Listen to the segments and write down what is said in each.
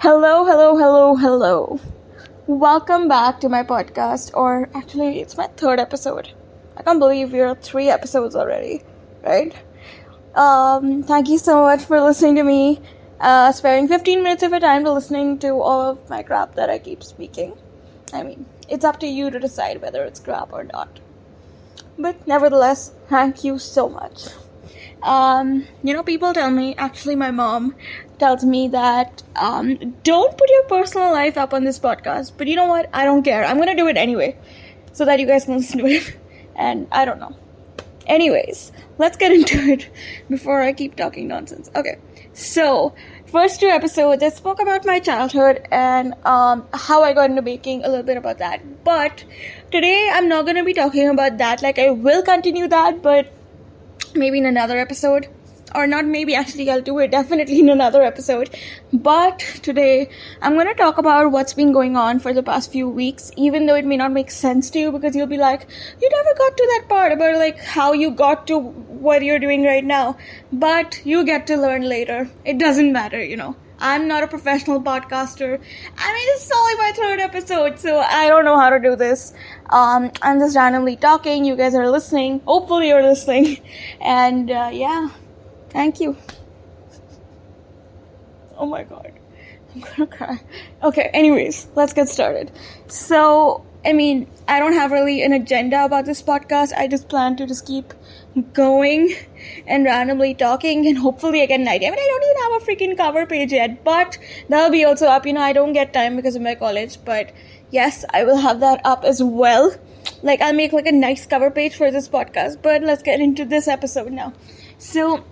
Hello. Welcome back to my podcast, or actually, it's my third episode. I can't believe we're 3 episodes already, right? Thank you so much for listening to me, sparing 15 minutes of your time to listening to all of my crap that I keep speaking. I mean, it's up to you to decide whether it's crap or not. But nevertheless, thank you so much. People tell me, actually my mom tells me that, don't put your personal life up on this podcast. But you know what? I don't care. I'm gonna do it anyway, so that you guys can listen to it. And I don't know. Anyways, let's get into it before I keep talking nonsense. Okay, so first 2 episodes, I spoke about my childhood and how I got into baking, a little bit about that. But today, I'm not gonna be talking about that. Like, I will continue that, but maybe in another episode. Or not maybe, actually, I'll do it definitely in another episode. But today, I'm going to talk about what's been going on for the past few weeks, even though it may not make sense to you, because you'll be like, you never got to that part about like how you got to what you're doing right now. But you get to learn later. It doesn't matter, I'm not a professional podcaster. I mean, this is only my 3rd episode, so I don't know how to do this. I'm just randomly talking. You guys are listening. Hopefully you're listening. And, thank you. Oh my god. I'm gonna cry. Okay, anyways, let's get started. So, I don't have really an agenda about this podcast. I just plan to just keep going and randomly talking, and hopefully I get an idea. I don't even have a freaking cover page yet, but that'll be also up. I don't get time because of my college, but yes, I will have that up as well. Like, I'll make like a nice cover page for this podcast, but let's get into this episode now. So,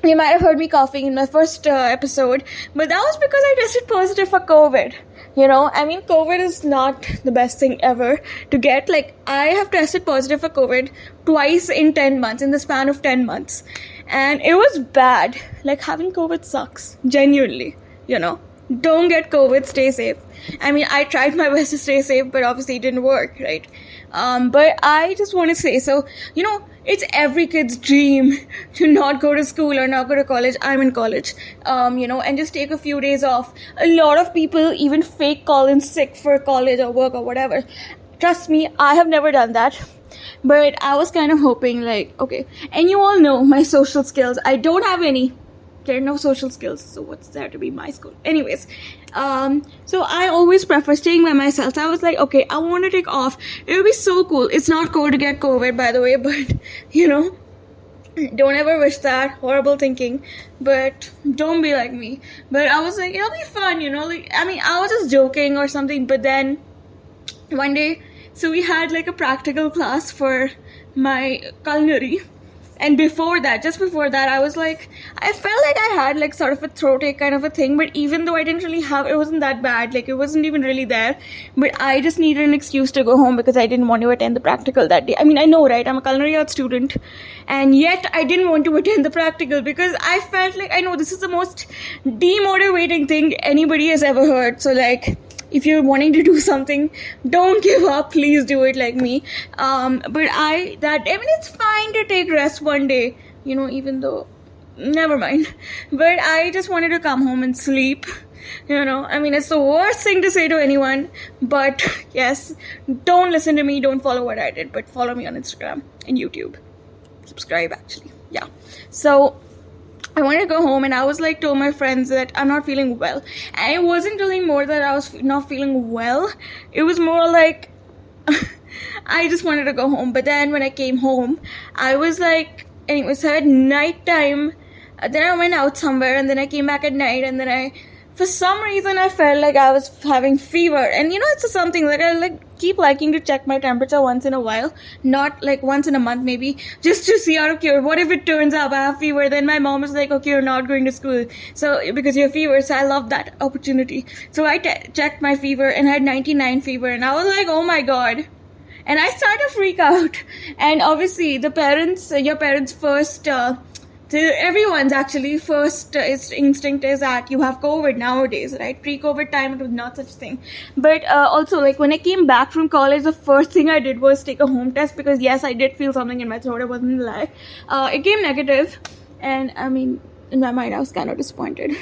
you might have heard me coughing in my first episode, but that was because I tested positive for COVID. COVID is not the best thing ever to get. Like, I have tested positive for COVID twice in 10 months, in the span of 10 months. And it was bad. Like, having COVID sucks. Genuinely, Don't get COVID, stay safe. I tried my best to stay safe, but obviously it didn't work, right? But I just want to say, it's every kid's dream to not go to school or not go to college. I'm in college, and just take a few days off. A lot of people even fake call in sick for college or work or whatever. Trust me, I have never done that. But I was kind of hoping, okay. And you all know my social skills. I don't have any. There are no social skills, so what's there to be my school? Anyways, so I always prefer staying by myself. So I was like, okay, I want to take off. It would be so cool. It's not cool to get COVID, by the way, but, don't ever wish that. Horrible thinking. But don't be like me. But I was like, it'll be fun, I was just joking or something, but then one day, so we had like a practical class for my culinary. And just before that, I was like, I felt like I had like sort of a throat ache kind of a thing, but even though I didn't really have, it wasn't that bad, like it wasn't even really there, but I just needed an excuse to go home because I didn't want to attend the practical that day. I know, right? I'm a culinary arts student, and yet I didn't want to attend the practical because I felt like, I know this is the most demotivating thing anybody has ever heard, so like, if you're wanting to do something, don't give up. Please do it like me. But it's fine to take rest one day, even though, never mind. But I just wanted to come home and sleep, it's the worst thing to say to anyone. But yes, don't listen to me. Don't follow what I did, but follow me on Instagram and YouTube. Subscribe, actually. Yeah. So, I wanted to go home, and I was like, told my friends that I'm not feeling well. And it wasn't really more that I was not feeling well. It was more like, I just wanted to go home. But then when I came home, I was like, anyways, I had nighttime. Then I went out somewhere, and then I came back at night, and then for some reason, I felt like I was having fever. And it's something that I keep liking to check my temperature once in a while. Not like once in a month maybe. Just to see out of curiosity. What if it turns out I have fever? Then my mom is like, okay, you're not going to school. So, because you have fever. So I love that opportunity. So I checked my fever and I had 99 fever. And I was like, oh my god. And I started to freak out. And obviously, your parents' first... everyone's actually first instinct is that you have COVID nowadays, right? Pre-COVID time, it was not such a thing. But also, when I came back from college, the first thing I did was take a home test because, yes, I did feel something in my throat. It wasn't a lie. It came negative. And, in my mind, I was kind of disappointed.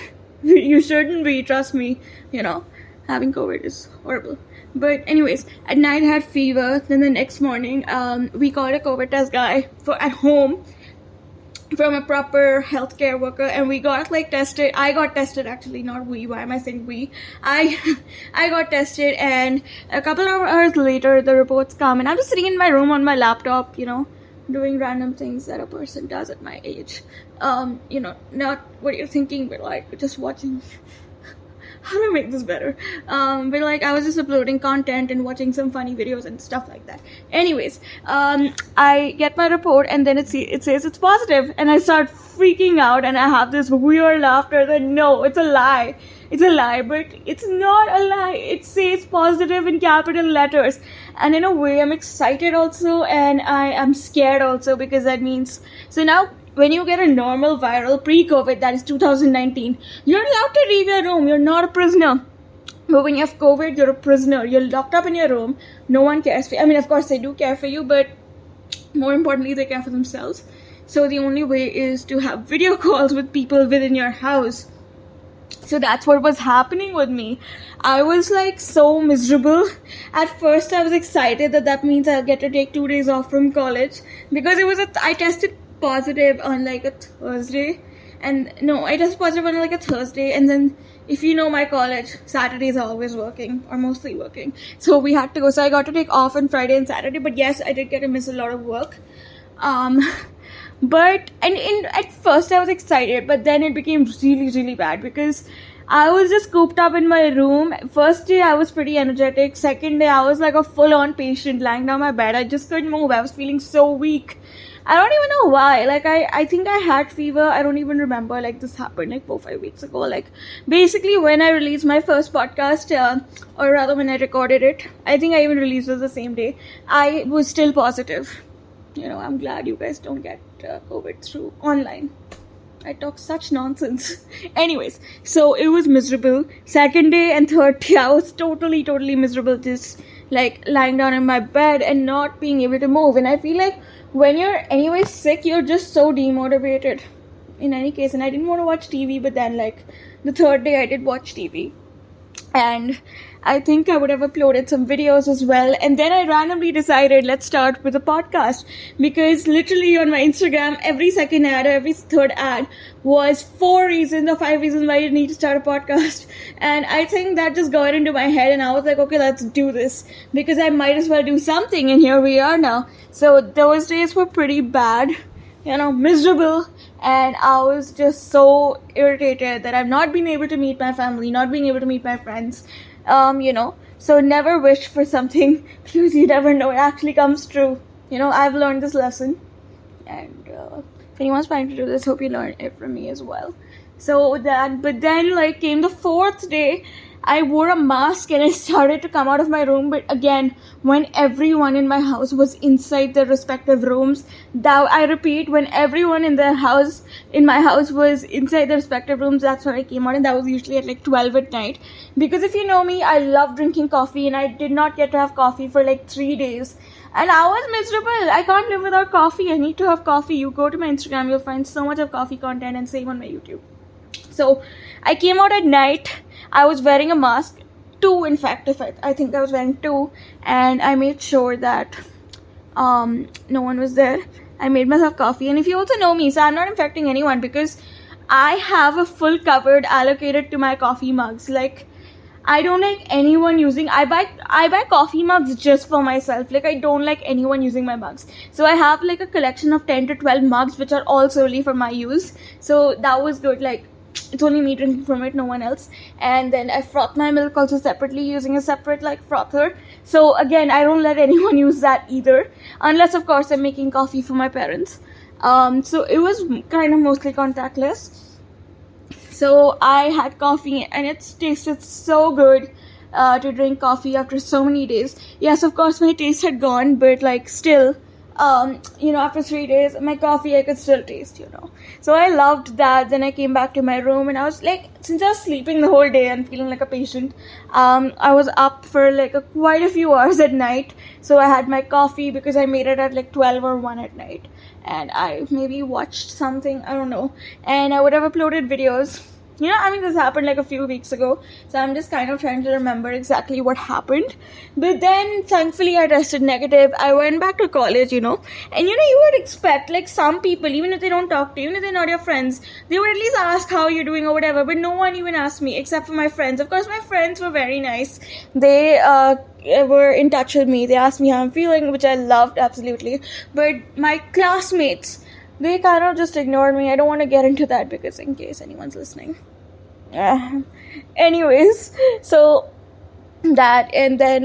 You shouldn't be, trust me. Having COVID is horrible. But anyways, at night I had fever. Then the next morning, we called a COVID test guy at home from a proper healthcare worker, and we got tested. I got tested, actually, not we. Why am I saying we? I got tested, and a couple of hours later the reports come, and I'm just sitting in my room on my laptop, doing random things that a person does at my age. Not what you're thinking, but just watching. How do I make this better? But I was just uploading content and watching some funny videos and stuff like that. Anyways, I get my report, and then it says it's positive, and I start freaking out, and I have this weird laughter that no, it's a lie. It's a lie, but it's not a lie. It says positive in capital letters, and in a way I'm excited also, and I am scared also, because that means, so now when you get a normal viral pre-COVID, that is 2019, you're allowed to leave your room. You're not a prisoner. But when you have COVID, you're a prisoner. You're locked up in your room. No one cares for you. I mean, of course, they do care for you, but more importantly, they care for themselves. So the only way is to have video calls with people within your house. So that's what was happening with me. I was so miserable. At first, I was excited that means I'll get to take 2 days off from college, because I tested positive on a Thursday, and no, I tested positive on a Thursday, and then if you know my college, Saturdays are always working, or mostly working, so we had to go. So I got to take off on Friday and Saturday, but yes, I did get to miss a lot of work. But at first I was excited, but then it became really, really bad, because I was just cooped up in my room. First day I was pretty energetic. Second day I was like a full-on patient lying down my bed. I just couldn't move. I was feeling so weak. I don't even know why. I think I had fever. I don't even remember. This happened 4-5 weeks ago. Basically when I released my first podcast, or rather when I recorded it, I think I even released it the same day, I was still positive. I'm glad you guys don't get COVID through online. I talk such nonsense. Anyways, so it was miserable. Second day and third day, I was totally miserable. Just lying down in my bed and not being able to move. And I feel when you're anyway sick, you're just so demotivated. In any case, and I didn't want to watch TV, but then the third day I did watch TV. And I think I would have uploaded some videos as well. And then I randomly decided, let's start with a podcast. Because literally on my Instagram, every second ad or every third ad was 4 reasons or 5 reasons why you need to start a podcast. And I think that just got into my head, and I was like, okay, let's do this, because I might as well do something. And here we are now. So those days were pretty bad, miserable. And I was just so irritated that I've not been able to meet my family, not being able to meet my friends. So never wish for something, because you never know, it actually comes true. I've learned this lesson, and if anyone's planning to do this, hope you learn it from me as well. But then came the fourth day, I wore a mask and I started to come out of my room. But again, when everyone in my house was inside their respective rooms, I repeat, when everyone in my house was inside their respective rooms, that's when I came out. And that was usually at 12 at night. Because if you know me, I love drinking coffee, and I did not get to have coffee for 3 days. And I was miserable. I can't live without coffee. I need to have coffee. You go to my Instagram, you'll find so much of coffee content, and same on my YouTube. So I came out at night. I was wearing a mask, 2 in fact. I think I was wearing 2, and I made sure that no one was there. I made myself coffee, and if you also know me, so I'm not infecting anyone, because I have a full cupboard allocated to my coffee mugs. I don't like anyone using. I buy coffee mugs just for myself. I don't like anyone using my mugs. So I have a collection of 10 to 12 mugs, which are all solely for my use. So that was good. It's only me drinking from it, no one else. And then I froth my milk also separately using a separate frother. So again, I don't let anyone use that either, unless of course I'm making coffee for my parents. So it was kind of mostly contactless. So I had coffee, and it tasted so good to drink coffee after so many days. Yes, of course my taste had gone, but still, after 3 days, my coffee I could still taste, So I loved that. Then I came back to my room, and I was since I was sleeping the whole day and feeling like a patient, I was up for quite a few hours at night. So I had my coffee, because I made it at 12 or 1 at night. And I maybe watched something, I don't know. And I would have uploaded videos. This happened like a few weeks ago, so I'm just kind of trying to remember exactly what happened. But then, thankfully, I tested negative. I went back to college, and you would expect, like, some people, even if they don't talk to you, even if they're not your friends, they would at least ask how you're doing or whatever, but no one even asked me, except for my friends. Of course, my friends were very nice. They, were in touch with me. They asked me how I'm feeling, which I loved, absolutely. But my classmates, they kind of just ignored me. I don't want to get into that because in case anyone's listening. Anyways, so that, and then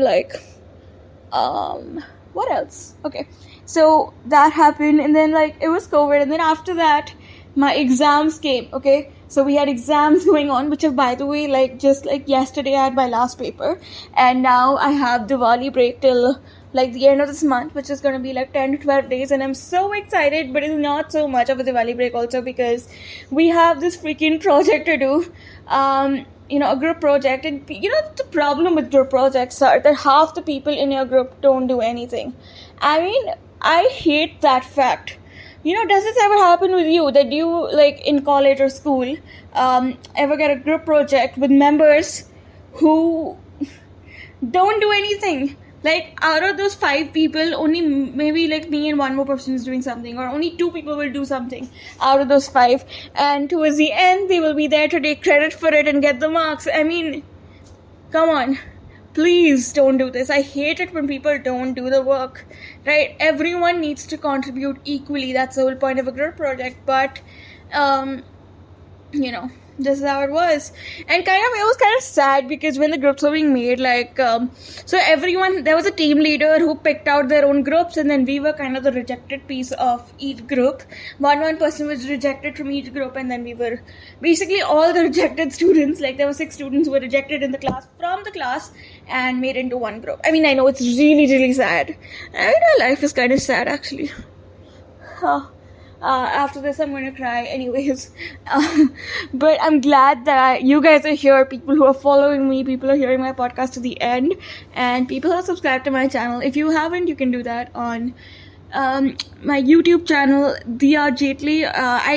what else? Okay, so that happened, and then it was COVID, and then after that, my exams came. Okay, so we had exams going on, which have, by the way, just yesterday I had my last paper, and now I have Diwali break till the end of this month, which is going to be 10 to 12 days, and I'm so excited, but it's not so much of a Diwali break also because we have this freaking project to do, a group project, and the problem with group projects are that half the people in your group don't do anything. I mean, I hate that fact. Does this ever happen with you, that you, in college or school, ever get a group project with members who don't do anything? Out of those 5 people, only maybe me and one more person is doing something, or only 2 people will do something out of those 5, and towards the end they will be there to take credit for it and get the marks. I mean, come on, please don't do this. I hate it when people don't do the work, right? Everyone needs to contribute equally. That's the whole point of a group project. But this is how it was. And it was kind of sad because when the groups were being made, so everyone, there was a team leader who picked out their own groups, and then we were kind of the rejected piece of each group. One person was rejected from each group, and then we were basically all the rejected students. There were 6 students who were rejected from the class and made into one group. I mean, I know it's really, really sad. Life is kind of sad, actually. After this, I'm going to cry anyways. But I'm glad that you guys are here, people who are following me, people who are hearing my podcast to the end, and people who are subscribed to my channel. If you haven't, you can do that on my YouTube channel, Diya Jaitley.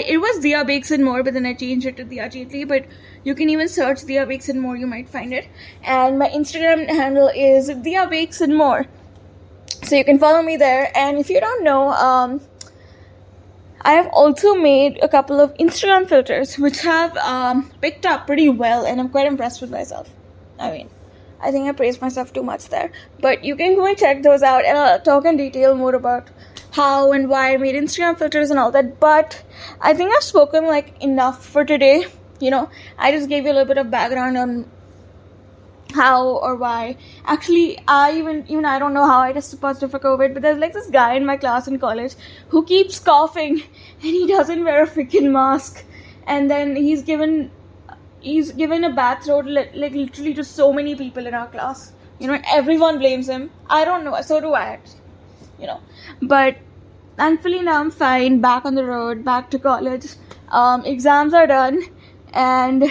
It was Diya Bakes and More, but then I changed it to Diya Jaitley. But you can even search Diya Bakes and More, you might find it. And my Instagram handle is Diya Bakes and More. So you can follow me there. And if you don't know, I have also made a couple of Instagram filters which have picked up pretty well, and I'm quite impressed with myself. I mean, I think I praised myself too much there. But you can go and check those out, and I'll talk in detail more about how and why I made Instagram filters and all that. But I think I've spoken enough for today. I just gave you a little bit of background on how or why. Actually, I don't know how I tested positive for COVID, but there's this guy in my class in college who keeps coughing and he doesn't wear a freaking mask, and then he's given a bad throat literally to so many people in our class, and everyone blames him. I don't know, so do I actually, but thankfully now I'm fine, back on the road, back to college. Exams are done, and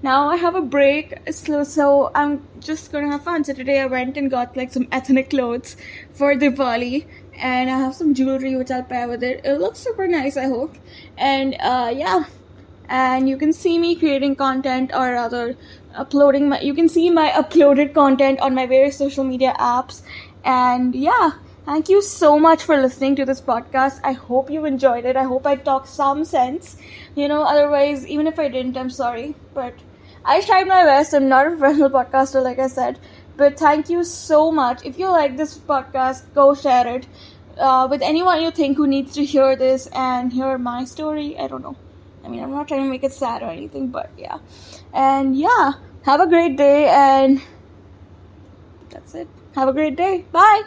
now I have a break, so I'm just gonna have fun. So today I went and got some ethnic clothes for Diwali, and I have some jewelry which I'll pair with it. It looks super nice, I hope. And yeah, and you can see me creating content, or rather you can see my uploaded content on my various social media apps. And yeah, thank you so much for listening to this podcast. I hope you enjoyed it. I hope I talked some sense. Otherwise, even if I didn't, I'm sorry. But I tried my best. I'm not a professional podcaster, like I said. But thank you so much. If you like this podcast, go share it with anyone you think who needs to hear this and hear my story. I don't know. I mean, I'm not trying to make it sad or anything, but yeah. And yeah, have a great day, and that's it. Have a great day. Bye.